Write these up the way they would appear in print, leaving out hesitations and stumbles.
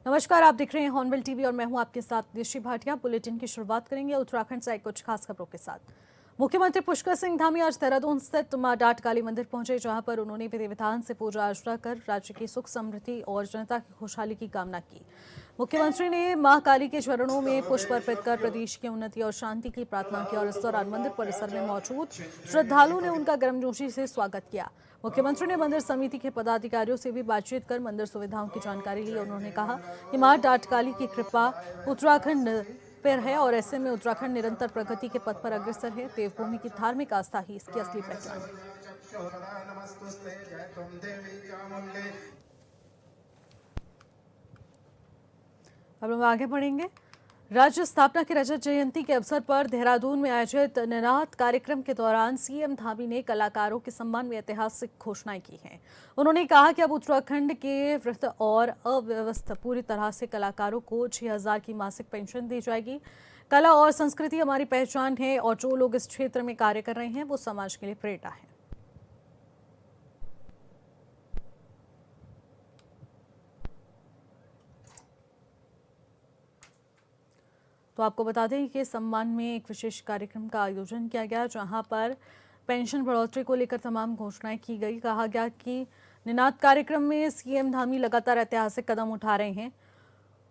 नमस्कार, आप देख रहे हैं हॉर्नबिल टीवी और मैं हूं आपके साथ निशि भाटिया। बुलेटिन की शुरुआत करेंगे उत्तराखंड से कुछ खास खबरों के साथ। मुख्यमंत्री पुष्कर सिंह धामी आज देहरादून स्थित मां डाट काली मंदिर पहुंचे, जहां पर उन्होंने विधि विधान से पूजा अर्चना कर राज्य की सुख समृद्धि और जनता की खुशहाली की कामना की। मुख्यमंत्री ने मां काली के चरणों में पुष्प अर्पित कर प्रदेश की उन्नति और शांति की प्रार्थना की और इस दौरान मंदिर परिसर में मौजूद श्रद्धालुओं ने उनका गर्मजोशी से स्वागत किया। मुख्यमंत्री ने मंदिर समिति के पदाधिकारियों से भी बातचीत कर मंदिर सुविधाओं की जानकारी ली। उन्होंने कहा कि मां डाटकाली की कृपा उत्तराखंड पर है और ऐसे में उत्तराखंड निरंतर प्रगति के पथ पर अग्रसर है। देवभूमि की धार्मिक आस्था ही इसकी असली पहचान है। अब हम आगे बढ़ेंगे। राज्य स्थापना की रजत जयंती के अवसर पर देहरादून में आयोजित निनाद कार्यक्रम के दौरान सीएम धामी ने कलाकारों के सम्मान में ऐतिहासिक घोषणाएं की हैं। उन्होंने कहा कि अब उत्तराखंड के वृद्ध और अव्यवस्थ पूरी तरह से कलाकारों को 6,000 की मासिक पेंशन दी जाएगी। कला और संस्कृति हमारी पहचान है और जो लोग इस क्षेत्र में कार्य कर रहे हैं वो समाज के लिए प्रेरणा है। तो आपको बता दें कि सम्मान में एक विशेष कार्यक्रम का आयोजन किया गया, जहां पर पेंशन बढ़ोतरी को लेकर तमाम घोषणाएं की गई। कहा गया कि निनाद कार्यक्रम में सीएम धामी लगातार ऐतिहासिक कदम उठा रहे हैं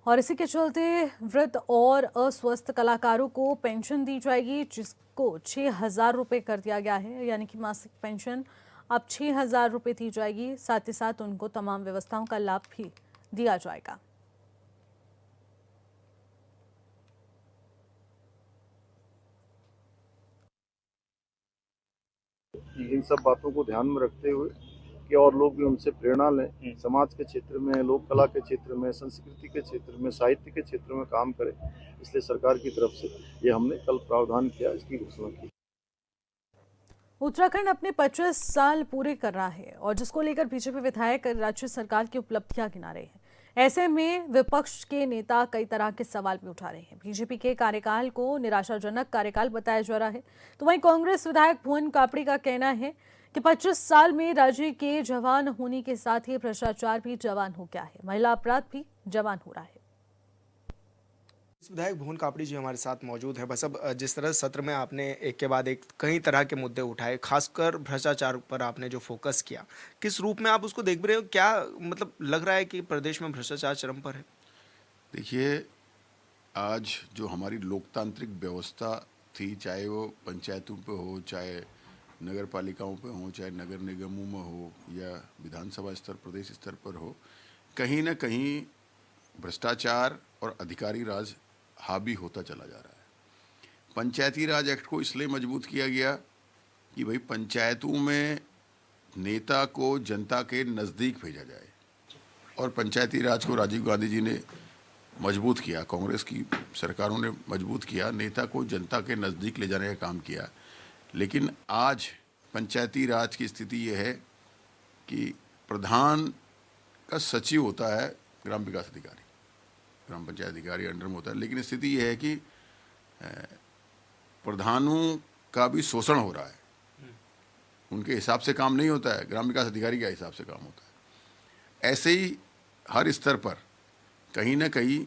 और इसी के चलते वृद्ध और अस्वस्थ कलाकारों को पेंशन दी जाएगी, जिसको 6,000 रुपये कर दिया गया है। यानी कि मासिक पेंशन अब 6,000 रुपये दी जाएगी। साथ ही साथ उनको तमाम व्यवस्थाओं का लाभ भी दिया जाएगा। इन सब बातों को ध्यान में रखते हुए कि और लोग भी उनसे प्रेरणा लें, समाज के क्षेत्र में, लोक कला के क्षेत्र में, संस्कृति के क्षेत्र में, साहित्य के क्षेत्र में काम करें। इसलिए सरकार की तरफ से ये हमने कल प्रावधान किया, इसकी घोषणा की। उत्तराखंड अपने 25 साल पूरे कर रहा है और जिसको लेकर बीजेपी विधायक राज्य सरकार की उपलब्धियां गिना रहे हैं। ऐसे में विपक्ष के नेता कई तरह के सवाल भी उठा रहे हैं। बीजेपी के कार्यकाल को निराशाजनक कार्यकाल बताया जा रहा है, तो वहीं कांग्रेस विधायक भुवन कापड़ी का कहना है कि 25 साल में राज्य के जवान होने के साथ ही भ्रष्टाचार भी जवान हो गया है, महिला अपराध भी जवान हो रहा है। विधायक भुवन कापड़ी जी हमारे साथ मौजूद हैं। बस अब जिस तरह सत्र में आपने एक के बाद एक कई तरह के मुद्दे उठाए, खासकर भ्रष्टाचार पर आपने जो फोकस किया, किस रूप में आप उसको देख रहे हो? क्या मतलब लग रहा है कि प्रदेश में भ्रष्टाचार चरम पर है? देखिए, आज जो हमारी लोकतांत्रिक व्यवस्था थी, चाहे वो पंचायतों पे हो, चाहे नगर पालिकाओं पे हो, चाहे नगर निगमों में हो या विधानसभा स्तर, प्रदेश स्तर पर हो, कहीं ना कहीं भ्रष्टाचार और अधिकारी राज हावी होता चला जा रहा है। पंचायती राज एक्ट को इसलिए मजबूत किया गया कि भाई पंचायतों में नेता को जनता के नज़दीक भेजा जाए, और पंचायती राज को राजीव गांधी जी ने मजबूत किया, कांग्रेस की सरकारों ने मजबूत किया, नेता को जनता के नज़दीक ले जाने का काम किया। लेकिन आज पंचायती राज की स्थिति यह है कि प्रधान का सचिव होता है ग्राम विकास अधिकारी, ग्राम पंचायत अधिकारी अंडर में होता है, लेकिन स्थिति यह है कि प्रधानों का भी शोषण हो रहा है। उनके हिसाब से काम नहीं होता है, ग्राम विकास अधिकारी के हिसाब से काम होता है। ऐसे ही हर स्तर पर कहीं ना कहीं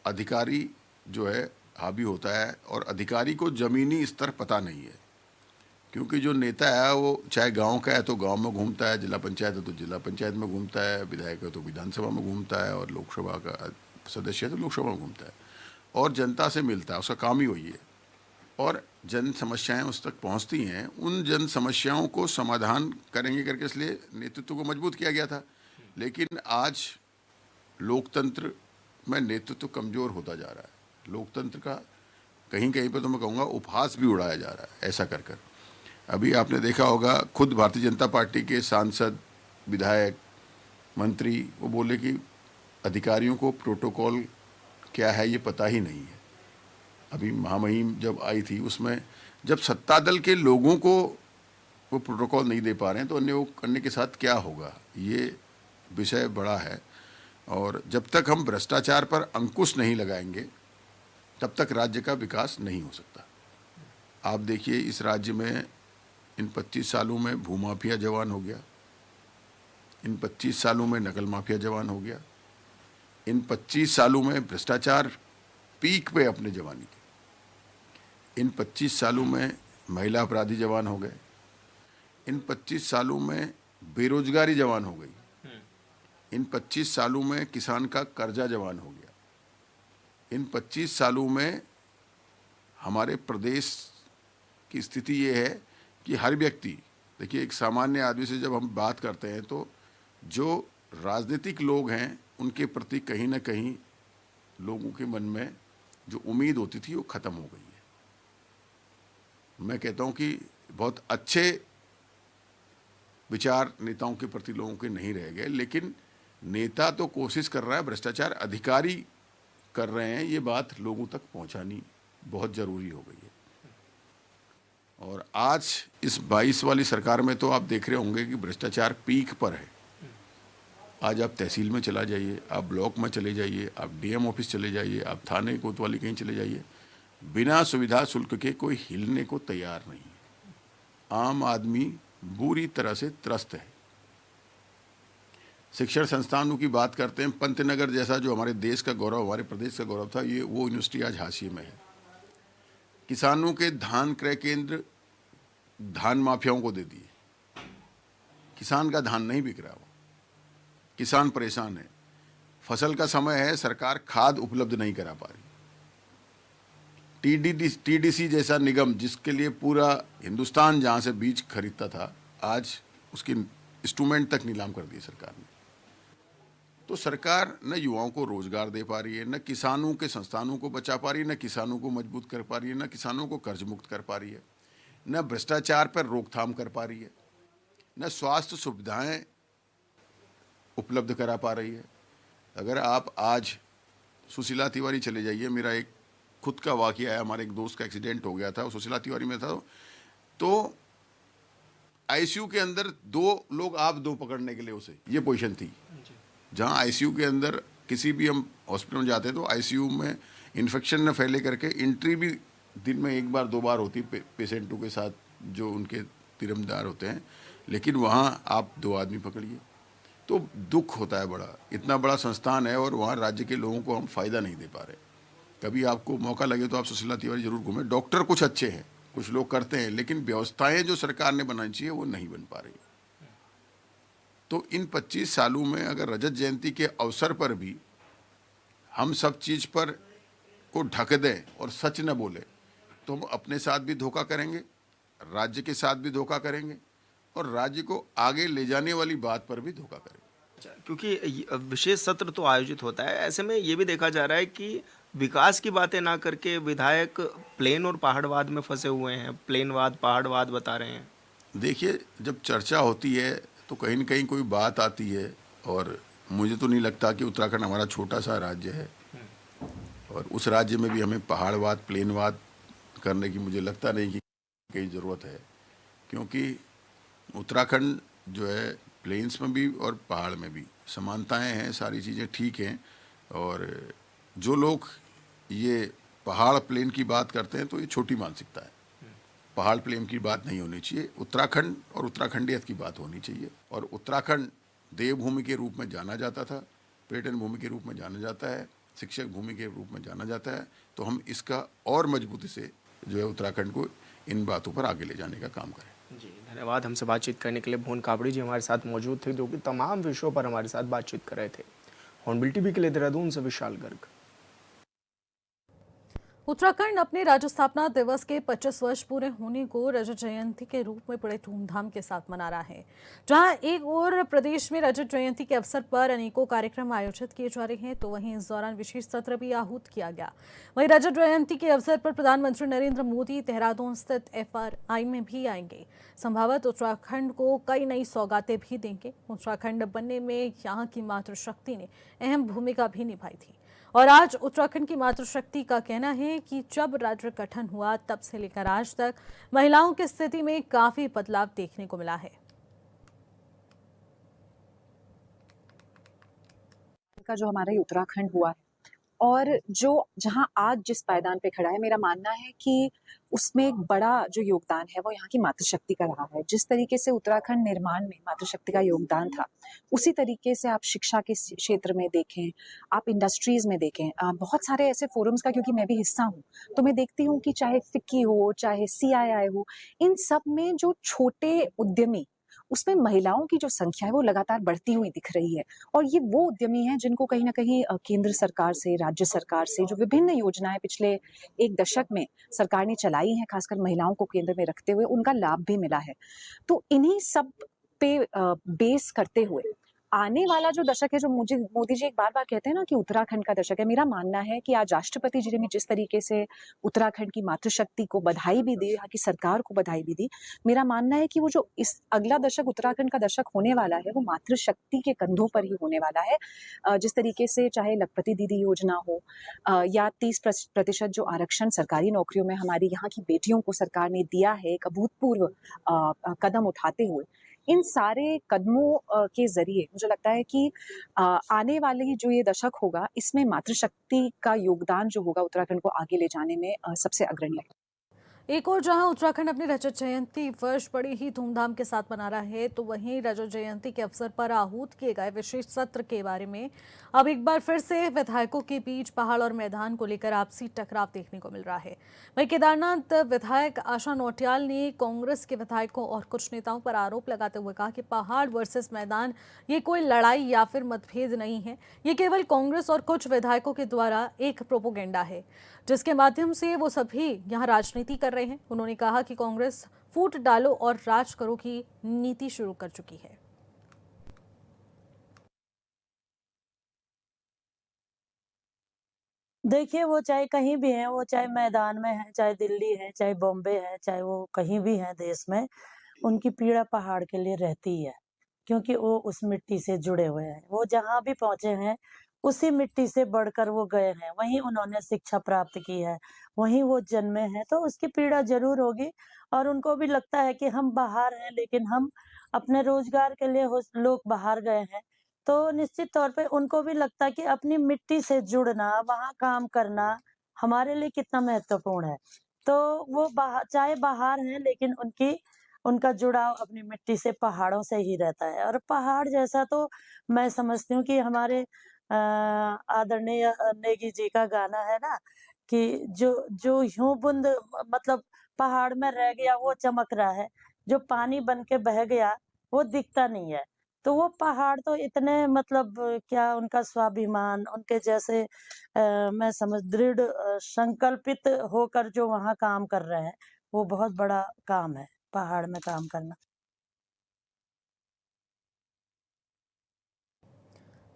अधिकारी जो है हावी होता है, और अधिकारी को ज़मीनी स्तर पता नहीं है, क्योंकि जो नेता है वो चाहे गांव का है तो गांव में घूमता है, जिला पंचायत है तो जिला पंचायत में घूमता है, विधायक है तो विधानसभा में घूमता है, और लोकसभा का सदस्य है तो लोकसभा में घूमता है और जनता से मिलता है, उसका काम ही वही है। और जन समस्याएं उस तक पहुंचती हैं, उन जन समस्याओं को समाधान करेंगे करके इसलिए नेतृत्व को मजबूत किया गया था। लेकिन आज लोकतंत्र में नेतृत्व कमज़ोर होता जा रहा है। लोकतंत्र का कहीं कहीं पर तो मैं कहूँगा उपहास भी उड़ाया जा रहा है ऐसा कर कर। अभी आपने देखा होगा, खुद भारतीय जनता पार्टी के सांसद, विधायक, मंत्री वो बोले कि अधिकारियों को प्रोटोकॉल क्या है ये पता ही नहीं है। अभी महामहिम जब आई थी उसमें जब सत्ता दल के लोगों को वो प्रोटोकॉल नहीं दे पा रहे हैं तो अन्य वो करने के साथ क्या होगा, ये विषय बड़ा है। और जब तक हम भ्रष्टाचार पर अंकुश नहीं लगाएंगे तब तक राज्य का विकास नहीं हो सकता। आप देखिए, इस राज्य में इन 25 सालों में भूमाफिया जवान हो गया, इन 25 सालों में नकल माफिया जवान हो गया, इन 25 सालों में भ्रष्टाचार पीक पे अपने जवानी के, इन 25 सालों में महिला अपराधी जवान हो गए, इन 25 सालों में बेरोजगारी जवान हो गई, इन 25 सालों में किसान का कर्जा जवान हो गया, इन 25 सालों में हमारे प्रदेश की स्थिति ये है कि हर व्यक्ति, देखिए एक सामान्य आदमी से जब हम बात करते हैं तो जो राजनीतिक लोग हैं उनके प्रति कहीं ना कहीं लोगों के मन में जो उम्मीद होती थी वो ख़त्म हो गई है। मैं कहता हूँ कि बहुत अच्छे विचार नेताओं के प्रति लोगों के नहीं रह गए, लेकिन नेता तो कोशिश कर रहा है, भ्रष्टाचार अधिकारी कर रहे हैं, ये बात लोगों तक पहुंचानी बहुत ज़रूरी हो गई है। और आज इस 22 वाली सरकार में तो आप देख रहे होंगे कि भ्रष्टाचार पीक पर है। आज आप तहसील में चला जाइए, आप ब्लॉक में चले जाइए, आप डीएम ऑफिस चले जाइए, आप थाने कोतवाली कहीं चले जाइए, बिना सुविधा शुल्क के कोई हिलने को तैयार नहीं है। आम आदमी बुरी तरह से त्रस्त है। शिक्षण संस्थानों की बात करते हैं, पंतनगर जैसा जो हमारे देश का गौरव, हमारे प्रदेश का गौरव था, ये वो यूनिवर्सिटी आज हाशिए में है। किसानों के धान क्रय केंद्र धान माफियाओं को दे दिए, किसान का धान नहीं बिक रहा, हो किसान परेशान है। फसल का समय है, सरकार खाद उपलब्ध नहीं करा पा रही। टीडीसी जैसा निगम जिसके लिए पूरा हिंदुस्तान जहां से बीज खरीदता था, आज उसके इंस्ट्रूमेंट तक नीलाम कर दिए सरकार ने। तो सरकार न युवाओं को रोजगार दे पा रही है, न किसानों के संस्थानों को बचा पा रही है, न किसानों को मजबूत कर पा रही है, न किसानों को कर्ज मुक्त कर पा रही है, न भ्रष्टाचार पर रोकथाम कर पा रही है, न स्वास्थ्य सुविधाएं उपलब्ध करा पा रही है। अगर आप आज सुशीला तिवारी चले जाइए, मेरा एक खुद का वाकया है, हमारे एक दोस्त का एक्सीडेंट हो गया था, वो सुशीला तिवारी में था, तो आईसीयू के अंदर 2 लोग आप 2 पकड़ने के लिए उसे, ये पोजीशन थी। जहां आईसीयू के अंदर किसी भी हम हॉस्पिटल में जाते हैं तो आईसीयू में इन्फेक्शन न फैले करके एंट्री भी दिन में 1 बार 2 बार होती पेशेंटों के साथ जो उनके तिरमदार होते हैं, लेकिन वहां आप 2 आदमी पकड़िए तो दुख होता है बड़ा। इतना बड़ा संस्थान है और वहाँ राज्य के लोगों को हम फ़ायदा नहीं दे पा रहे। कभी आपको मौका लगे तो आप सुशीला तिवारी जरूर घूमें। डॉक्टर कुछ अच्छे हैं, कुछ लोग करते हैं, लेकिन व्यवस्थाएं जो सरकार ने बनानी चाहिए वो नहीं बन पा रही। तो इन 25 सालों में अगर रजत जयंती के अवसर पर भी हम सब चीज़ पर को ढक दें और सच न बोले तो हम अपने साथ भी धोखा करेंगे, राज्य के साथ भी धोखा करेंगे और राज्य को आगे ले जाने वाली बात पर भी धोखा करेंगे। क्योंकि विशेष सत्र तो आयोजित होता है, ऐसे में ये भी देखा जा रहा है कि विकास की बातें ना करके विधायक प्लेन और पहाड़वाद में फंसे हुए हैं, प्लेनवाद पहाड़वाद बता रहे हैं। देखिए, जब चर्चा होती है तो कहीं न कहीं कोई बात आती है और मुझे तो नहीं लगता कि उत्तराखंड हमारा छोटा सा राज्य है और उस राज्य में भी हमें पहाड़वाद प्लेनवाद करने की मुझे लगता नहीं कि कहीं ज़रूरत है, क्योंकि उत्तराखंड जो है प्लेन्स में भी और पहाड़ में भी समानताएं हैं, सारी चीज़ें ठीक हैं। और जो लोग ये पहाड़ प्लेन की बात करते हैं तो ये छोटी मानसिकता है। पहाड़ प्लेन की बात नहीं होनी चाहिए, उत्तराखंड और उत्तराखंडियत की बात होनी चाहिए। और उत्तराखंड देवभूमि के रूप में जाना जाता था, पर्यटन भूमि के रूप में जाना जाता है, शिक्षक भूमि के रूप में जाना जाता है। तो हम इसका और मजबूती से जो है उत्तराखंड को इन बातों पर आगे ले जाने का काम करें। जी धन्यवाद। हमसे बातचीत करने के लिए भुवन कापड़ी जी हमारे साथ मौजूद थे, जो कि तमाम विषयों पर हमारे साथ बातचीत कर रहे थे। हॉर्नबिल टीवी के लिए देहरादून से विशाल गर्ग। उत्तराखंड अपने राज्य स्थापना दिवस के 25 वर्ष पूरे होने को रजत जयंती के रूप में बड़े धूमधाम के साथ मना रहा है। जहां एक ओर प्रदेश में रजत जयंती के अवसर पर अनेकों कार्यक्रम आयोजित किए जा रहे हैं, तो वहीं इस दौरान विशेष सत्र भी आहूत किया गया। वहीं रजत जयंती के अवसर पर प्रधानमंत्री नरेंद्र मोदी देहरादून स्थित FRI में भी आएंगे। संभवत उत्तराखंड को कई नई सौगातें भी देंगे। उत्तराखंड बनने में यहाँ की मातृशक्ति ने अहम भूमिका भी निभाई थी और आज उत्तराखंड की मातृशक्ति का कहना है कि जब राज्य गठन हुआ तब से लेकर आज तक महिलाओं की स्थिति में काफी बदलाव देखने को मिला है। का जो हमारा ये उत्तराखंड हुआ है और जो जहाँ आज जिस पायदान पे खड़ा है, मेरा मानना है कि उसमें एक बड़ा जो योगदान है वो यहाँ की मातृशक्ति का रहा है। जिस तरीके से उत्तराखंड निर्माण में मातृशक्ति का योगदान था, उसी तरीके से आप शिक्षा के क्षेत्र में देखें, आप इंडस्ट्रीज में देखें, बहुत सारे ऐसे फोरम्स का, क्योंकि मैं भी हिस्सा हूँ, तो मैं देखती हूँ कि चाहे फिक्की हो, चाहे CII हो, इन सब में जो छोटे उद्यमी, उसमें महिलाओं की जो संख्या है वो लगातार बढ़ती हुई दिख रही है। और ये वो उद्यमी हैं जिनको कहीं न कहीं केंद्र सरकार से, राज्य सरकार से जो विभिन्न योजनाएँ पिछले 1 दशक में सरकार ने चलाई हैं, खासकर महिलाओं को केंद्र में रखते हुए, उनका लाभ भी मिला है। तो इन्हीं सब पे बेस करते हुए आने वाला जो दशक है, जो मुझे मोदी जी एक बार-बार कहते हैं ना कि उत्तराखंड का दशक है, मेरा मानना है कि आज राष्ट्रपति जी ने जिस तरीके से उत्तराखंड की मातृशक्ति को बधाई भी दी, यहाँ की सरकार को बधाई भी दी, मेरा मानना है कि वो जो इस अगला दशक उत्तराखंड का दशक होने वाला है, वो मातृशक्ति के कंधों पर ही होने वाला है। जिस तरीके से चाहे लखपति दीदी योजना हो, या 30% जो आरक्षण सरकारी नौकरियों में हमारी यहाँ की बेटियों को सरकार ने दिया है, एक अभूतपूर्व कदम उठाते हुए, इन सारे कदमों के ज़रिए मुझे लगता है कि आने वाली जो ये दशक होगा, इसमें मातृशक्ति का योगदान जो होगा उत्तराखंड को आगे ले जाने में सबसे अग्रणी है। एक और जहां उत्तराखंड अपनी रजत जयंती वर्ष बड़ी ही धूमधाम के साथ मना रहा है, तो वहीं रजत जयंती के अवसर पर आहूत किए गए विशेष सत्र के बारे में अब एक बार फिर से विधायकों के बीच पहाड़ और मैदान को लेकर आपसी टकराव देखने को मिल रहा है। वहीं केदारनाथ विधायक आशा नौटियाल ने कांग्रेस के विधायकों और कुछ नेताओं पर आरोप लगाते हुए कहा कि पहाड़ वर्सेस मैदान ये कोई लड़ाई या फिर मतभेद नहीं है, ये केवल कांग्रेस और कुछ विधायकों के द्वारा एक प्रोपोगेंडा है, जिसके माध्यम से वो सभी यहाँ राजनीति कर रहे हैं। उन्होंने कहा कि कांग्रेस फूट डालो और राज करो की नीति शुरू कर चुकी है। देखिए, वो चाहे कहीं भी हैं, वो चाहे मैदान में हैं, चाहे दिल्ली है, चाहे बॉम्बे है, चाहे वो कहीं भी हैं देश में, उनकी पीड़ा पहाड़ के लिए रहती ही है, क्योंकि वो उस मिट्टी से जुड़े हुए हैं। वो जहाँ भी पहुँचे हैं, उसी मिट्टी से बढ़कर वो गए हैं, वहीं उन्होंने शिक्षा प्राप्त की है, वहीं वो जन्मे हैं, तो उसकी पीड़ा ज़रूर होगी। और उनको भी लगता है कि हम बाहर हैं, लेकिन हम अपने रोज़गार के लिए लोग बाहर गए हैं, तो निश्चित तौर पे उनको भी लगता है कि अपनी मिट्टी से जुड़ना, वहाँ काम करना हमारे लिए कितना महत्वपूर्ण है। तो वो चाहे बाहर हैं, लेकिन उनका जुड़ाव अपनी मिट्टी से, पहाड़ों से ही रहता है। और पहाड़ जैसा तो मैं समझती हूँ कि हमारे आदरणीय नेगी जी का गाना है ना कि जो जो यूं बूंद मतलब पहाड़ में रह गया वो चमक रहा है, जो पानी बन के बह गया वो दिखता नहीं है। तो वो पहाड़ तो इतने मतलब क्या उनका स्वाभिमान, उनके जैसे मैं समझ दृढ़ संकल्पित होकर जो वहाँ काम कर रहे हैं, वो बहुत बड़ा काम है, पहाड़ में काम करना।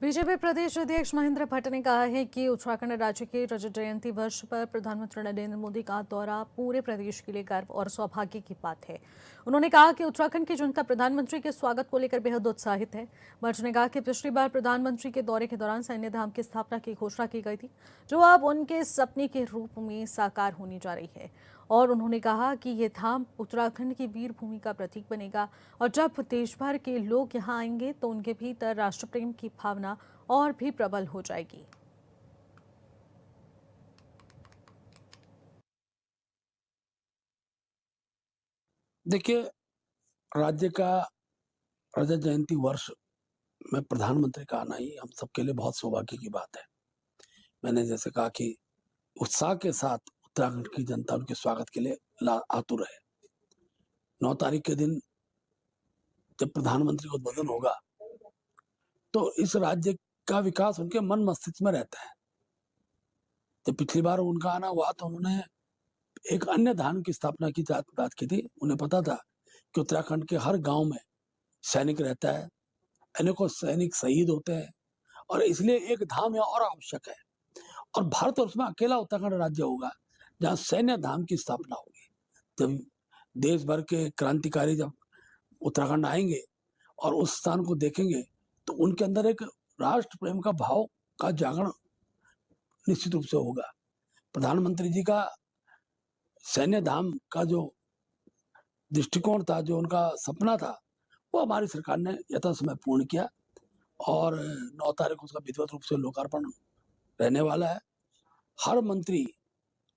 बीजेपी प्रदेश अध्यक्ष महेंद्र भट्ट ने कहा है कि उत्तराखंड राज्य के रजत जयंती वर्ष पर प्रधानमंत्री नरेंद्र मोदी का दौरा पूरे प्रदेश के लिए गर्व और सौभाग्य की बात है। उन्होंने कहा कि उत्तराखंड की जनता प्रधानमंत्री के स्वागत को लेकर बेहद उत्साहित है। भट्ट ने कहा कि पिछली बार प्रधानमंत्री के दौरे के दौरान सैन्य धाम की स्थापना की घोषणा की गई थी, जो अब उनके सपने के रूप में साकार होने जा रही है। और उन्होंने कहा कि ये धाम उत्तराखंड की वीर भूमि का प्रतीक बनेगा और जब देश भर के लोग यहाँ आएंगे तो उनके भीतर राष्ट्र प्रेम की भावना और भी प्रबल हो जाएगी। देखिए, राज्य का रजत जयंती वर्ष में प्रधानमंत्री का आना ही हम सबके लिए बहुत सौभाग्य की बात है। मैंने जैसे कहा कि उत्साह के साथ उत्तराखंड की जनता उनके स्वागत के लिए आतुर है। 9 तारीख के दिन जब प्रधानमंत्री का उद्बोधन होगा तो इस राज्य का विकास उनके मन मस्तिष्क में रहता है। जब पिछली बार उनका आना हुआ तो उन्होंने एक अन्य धाम की स्थापना की बात की थी। उन्हें पता था कि उत्तराखंड के हर गांव में सैनिक रहता है, अनेकों सैनिक शहीद होते हैं और इसलिए एक धाम यहाँ और आवश्यक है। और भारतवर्ष में अकेला उत्तराखंड राज्य होगा जहाँ सैन्य धाम की स्थापना होगी। जब देश भर के क्रांतिकारी जब उत्तराखंड आएंगे और उस स्थान को देखेंगे तो उनके अंदर एक राष्ट्र प्रेम का भाव का जागरण निश्चित रूप से होगा। प्रधानमंत्री जी का सैन्य धाम का जो दृष्टिकोण था, जो उनका सपना था, वो हमारी सरकार ने यथासमय पूर्ण किया और 9 तारीख को उसका विधिवत रूप से लोकार्पण रहने वाला है। हर मंत्री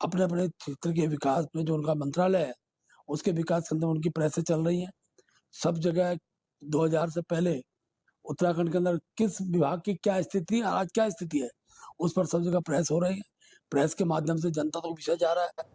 अपने अपने क्षेत्र के विकास में, जो उनका मंत्रालय है उसके विकास के अंदर उनकी प्रेसें चल रही हैं। सब जगह 2000 से पहले उत्तराखंड के अंदर किस विभाग की क्या स्थिति है, आज क्या स्थिति है, उस पर सब जगह प्रेस हो रही है। प्रेस के माध्यम से जनता तक विषय जा रहा है।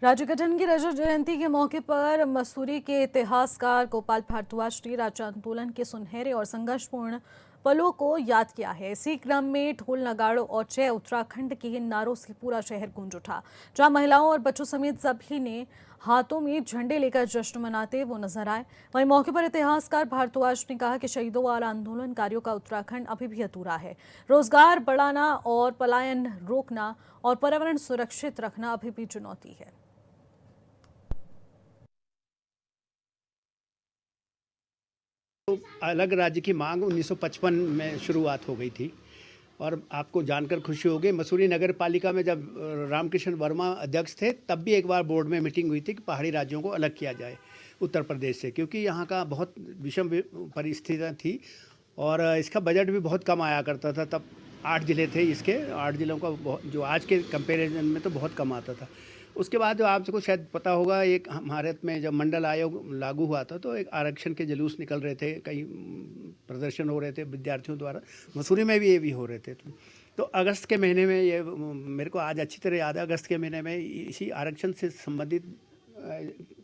राज्य गठन की रजत जयंती के मौके पर मसूरी के इतिहासकार गोपाल भारद्वाज ने राज्य आंदोलन के सुनहरे और संघर्षपूर्ण पलों को याद किया है। इसी क्रम में ढोल नगाड़ों और जय उत्तराखंड के नारों से पूरा शहर गूंज उठा, जहां महिलाओं और बच्चों समेत सभी ने हाथों में झंडे लेकर जश्न मनाते वो नजर आए। वहीं मौके पर इतिहासकार भारद्वाज ने कहा कि शहीदों और आंदोलनकारियों का उत्तराखंड अभी भी अधूरा है। रोजगार बढ़ाना और पलायन रोकना और पर्यावरण सुरक्षित रखना अभी भी चुनौती है। अलग राज्य की मांग 1955 में शुरुआत हो गई थी और आपको जानकर खुशी होगी, मसूरी नगर पालिका में जब रामकृष्ण वर्मा अध्यक्ष थे तब भी एक बार बोर्ड में मीटिंग हुई थी कि पहाड़ी राज्यों को अलग किया जाए उत्तर प्रदेश से, क्योंकि यहाँ का बहुत विषम परिस्थितियाँ थी और इसका बजट भी बहुत कम आया करता था। तब 8 जिले थे, इसके 8 जिलों का जो आज के कंपेरिजन में तो बहुत कम आता था। उसके बाद जो आपको शायद पता होगा, एक हमारे में जब मंडल आयोग लागू हुआ था तो एक आरक्षण के जुलूस निकल रहे थे, कई प्रदर्शन हो रहे थे विद्यार्थियों द्वारा, मसूरी में भी ये भी हो रहे थे। तो अगस्त के महीने में, ये मेरे को आज अच्छी तरह याद है, अगस्त के महीने में इसी आरक्षण से संबंधित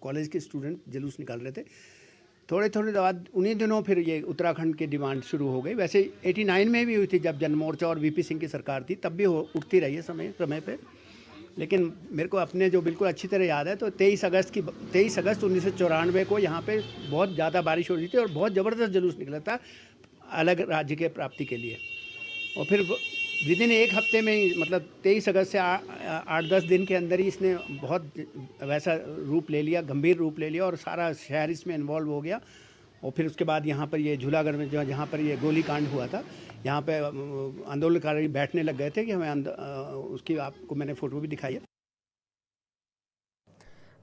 कॉलेज के स्टूडेंट जुलूस निकाल रहे थे। थोड़े बाद उन्हीं दिनों फिर ये उत्तराखंड की डिमांड शुरू हो गई। वैसे 89 में भी हुई थी जब जनमोर्चा और वीपी सिंह की सरकार थी, तब भी उठती रही है समय पे। लेकिन मेरे को अपने जो बिल्कुल अच्छी तरह याद है तो 23 अगस्त 1994 को यहाँ पे बहुत ज़्यादा बारिश हो रही थी और बहुत ज़बरदस्त जुलूस निकला था अलग राज्य के प्राप्ति के लिए। और फिर विदिन एक हफ्ते में ही, मतलब 23 अगस्त से 8-10 दिन के अंदर ही इसने बहुत वैसा रूप ले लिया, गंभीर रूप ले लिया और सारा शहर इसमें इन्वॉल्व हो गया। और फिर उसके बाद यहाँ पर ये झूलागढ़ में जहाँ पर ये गोलीकांड हुआ था, यहाँ पे आंदोलनकारी बैठने लग गए थे कि हमें उसकी आपको मैंने फोटो भी दिखाई है।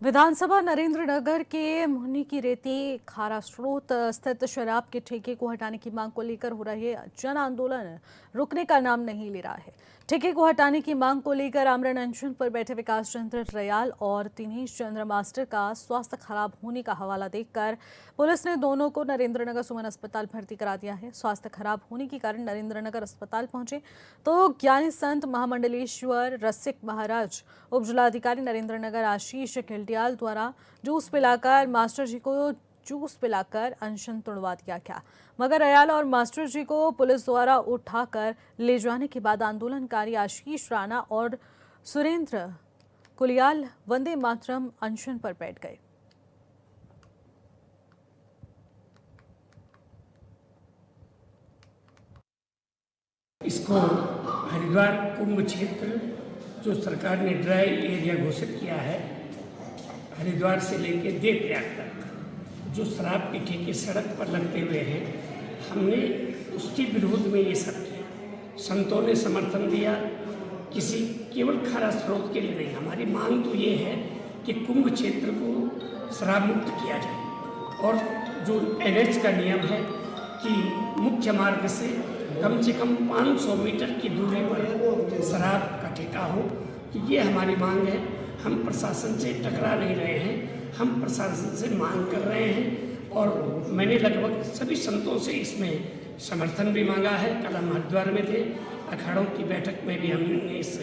विधानसभा नरेंद्रनगर के मुहनी की रेती खारा स्रोत स्थित शराब के ठेके को हटाने की मांग को लेकर हो रहे जन आंदोलन रुकने का नाम नहीं ले रहा है। ठेके को हटाने की मांग को लेकर आमरण अनशन पर बैठे विकास चंद्र रयाल और दिनेश चंद्र मास्टर का स्वास्थ्य खराब होने का हवाला देकर पुलिस ने दोनों को नरेंद्रनगर सुमन अस्पताल भर्ती करा दिया है। स्वास्थ्य खराब होने के कारण नरेंद्रनगर अस्पताल पहुंचे तो ज्ञानी संत महामंडलेश्वर रसिक महाराज उप जिलाधिकारी नरेंद्रनगर आशीष खिल्डियाल द्वारा जूस पिलाकर मास्टर जी को जूस पिलाकर अनशन तोड़वा दिया गया, मगर रयाल और मास्टर जी को पुलिस द्वारा उठाकर ले जाने के बाद आंदोलनकारी आशीष राणा और सुरेंद्र कुलियाल वंदे मातरम अनशन पर बैठ गए। इसको हरिद्वार कुंभ क्षेत्र जो सरकार ने ड्राई एरिया घोषित किया है, हरिद्वार से लेकर देवप्रयाग तक जो शराब के ठेके सड़क पर लगते हुए हैं, हमने उसके विरोध में ये सब किया। संतों ने समर्थन दिया, किसी केवल खारा स्रोत के लिए नहीं। हमारी मांग तो ये है कि कुंभ क्षेत्र को शराब मुक्त किया जाए और जो NH का नियम है कि मुख्य मार्ग से कम 500 मीटर की दूरी पर शराब का ठेका हो, तो ये हमारी मांग है। हम प्रशासन से टकरा नहीं रहे हैं, हम प्रशासन से मांग कर रहे हैं और मैंने लगभग सभी संतों से इसमें समर्थन भी मांगा है। कल हम हरिद्वार में थे, अखाड़ों की बैठक में भी हमने इस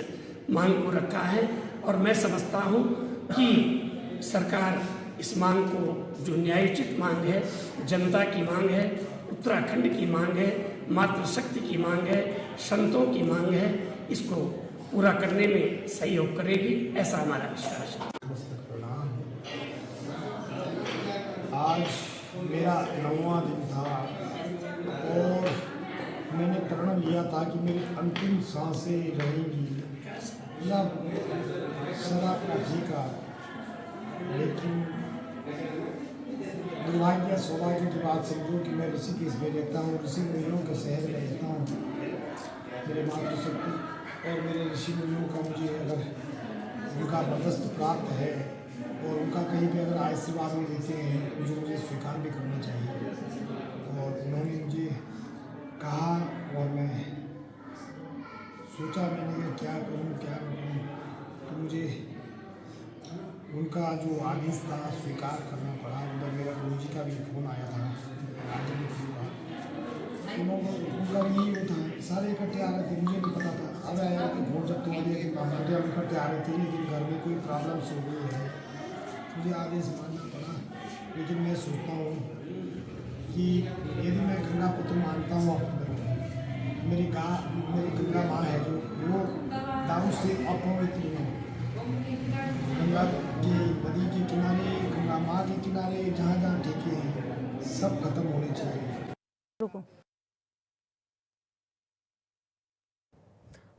मांग को रखा है और मैं समझता हूँ कि सरकार इस मांग को, जो न्यायोचित मांग है, जनता की मांग है, उत्तराखंड की मांग है, मातृशक्ति की मांग है, संतों की मांग है, इसको पूरा करने में सहयोग करेगी, ऐसा हमारा विश्वास है। आज मेरा 9वां दिन था और मैंने प्रण लिया था कि मेरी अंतिम सांसें रहेंगी या शराब का ठेका, लेकिन दुर्भाग्य सौभाग्य की बात समझो कि मैं ऋषिकेश में रहता हूँ, ऋषि मुनियों के शहर में रहता हूँ। मेरे मातृशक्ति और मेरे ऋषि मुनियों का मुझे अगर उनका बर्दस्त प्राप्त है और उनका कहीं भी अगर आशीर्वाद में देते हैं तो मुझे स्वीकार भी करना चाहिए। और उन्होंने मुझे कहा और मैं सोचा मैंने कि क्या करूं क्या न करूं, तो मुझे उनका जो आदेश था स्वीकार करना पड़ा। उधर मेरा गुरुजी का भी फ़ोन आया था, राजनीति हुआ, उनका भी यही वो था, सारे इकट्ठे आ रहे थे, मुझे भी पता था। अब आया कि वोट जब तुम दिए कि मामले हम इकट्ठे आ रहे थे, लेकिन घर में कोई प्रॉब्लम्स हो गई है, मुझे आदेश मानना पड़ा। लेकिन मैं सोचता हूँ कि यदि मैं गंगा पुत्र मानता हूँ अपने को, मेरी गंगा माँ है जो, वो दारू से अपवित्र नहीं। गंगा के नदी के किनारे, गंगा माँ के किनारे जहाँ जहाँ ठेके हैं सब खत्म होने चाहिए। रुको।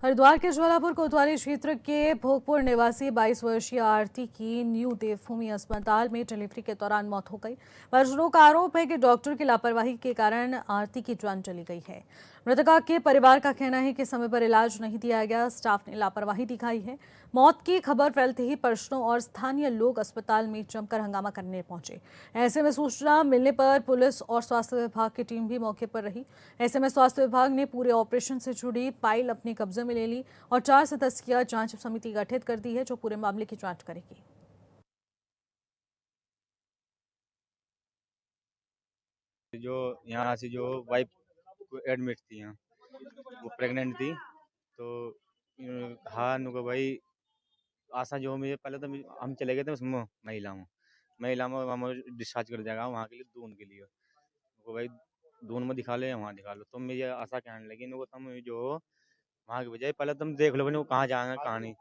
हरिद्वार के ज्वालापुर कोतवाली क्षेत्र के भोगपुर निवासी 22 वर्षीय आरती की न्यू देवभूमि अस्पताल में डिलीवरी के दौरान मौत हो गई। परिजनों का आरोप है कि डॉक्टर की लापरवाही के कारण आरती की जान चली गई है। मृतका के परिवार का कहना है कि समय पर इलाज नहीं दिया गया, स्टाफ ने लापरवाही दिखाई है। मौत की खबर फैलते ही परिजनों और स्थानीय लोग अस्पताल में जमकर हंगामा करने पहुंचे। ऐसे में सूचना मिलने पर पुलिस और स्वास्थ्य विभाग की टीम भी मौके पर रही। ऐसे में स्वास्थ्य विभाग ने पूरे ऑपरेशन से जुड़ी फाइल अपने कब्जे में ले ली और 4 सदस्यीय जांच समिति गठित कर दी है, जो पूरे मामले की जांच करेगी। जो यहाँ से जो वाइफ को एडमिट थी, यहाँ वो प्रेग्नेंट थी, तो हाँ नुको भाई आशा जो मुझे पहले तो हम चले गए थे उसमें महिला में हम डिस्चार्ज कर जाएगा वहाँ के लिए, दून के लिए। वो भाई दून में दिखा ले, वहाँ दिखा लो, तो मुझे आशा कहने लगी नुको तुम जो वहाँ की बजाय पहले तुम देख लो वो कहाँ जाएंगे कहाँ नहीं।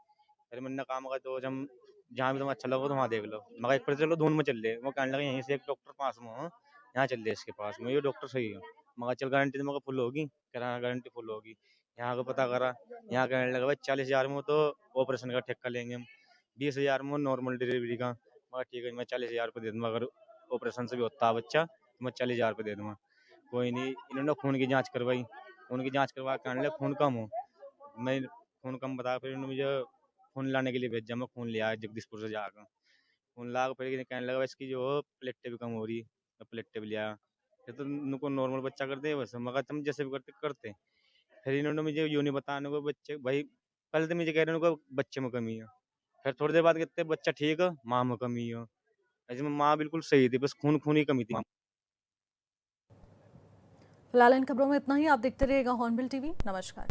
फिर मैंने काम का तो जब जहाँ भी तुम्हें अच्छा लगा तो वहाँ देख लो, मगर एक पर चलो दून में चल ले। वो कहने लगे यहीं से एक डॉक्टर पास में हो, यहाँ चल ले इसके पास में, ये डॉक्टर सही है। मगर चल गारंटी तो मगर फुल होगी, कह रहा गारंटी फुल होगी। यहाँ को पता करा, यहाँ कहने लगा भाई 40,000 में तो ऑपरेशन का ठेका लेंगे हम, 20,000 में नॉर्मल डिलीवरी का। मगर ठीक है मैं 40,000 रुपये दे दूँगा, अगर ऑपरेशन से भी होता है बच्चा तो मैं 40,000 रुपये दे दूँगा। कोई नहीं, इन्होंने खून की जाँच करवाई, खून की जाँच करवा के कहने लगे खून कम हो। मैं खून कम बता, फिर उन्होंने मुझे खून लाने के लिए भेजा। मैं खून ले आया जगदीशपुर से जाकर, खून ला के फिर कहने लगा इसकी जो प्लेटें भी कम हो रही, तो प्लेटें भी लिया। फिर तो उनको नॉर्मल बच्चा करते हैं बस, मगर तुम जैसे भी करते। फिर इन्होंने मुझे यूँ नहीं बताने को बच्चे भाई, पहले तो मुझे कह रहे उनको बच्चे में कमी है, फिर थोड़ी देर बाद कहते बच्चा ठीक है माँ में कमी है। ऐसे में माँ बिल्कुल सही थी, बस खून ही कमी थी। फिलहाल इन खबरों में इतना ही। आप देखते रहिएगा हॉर्नबिल टीवी। नमस्कार।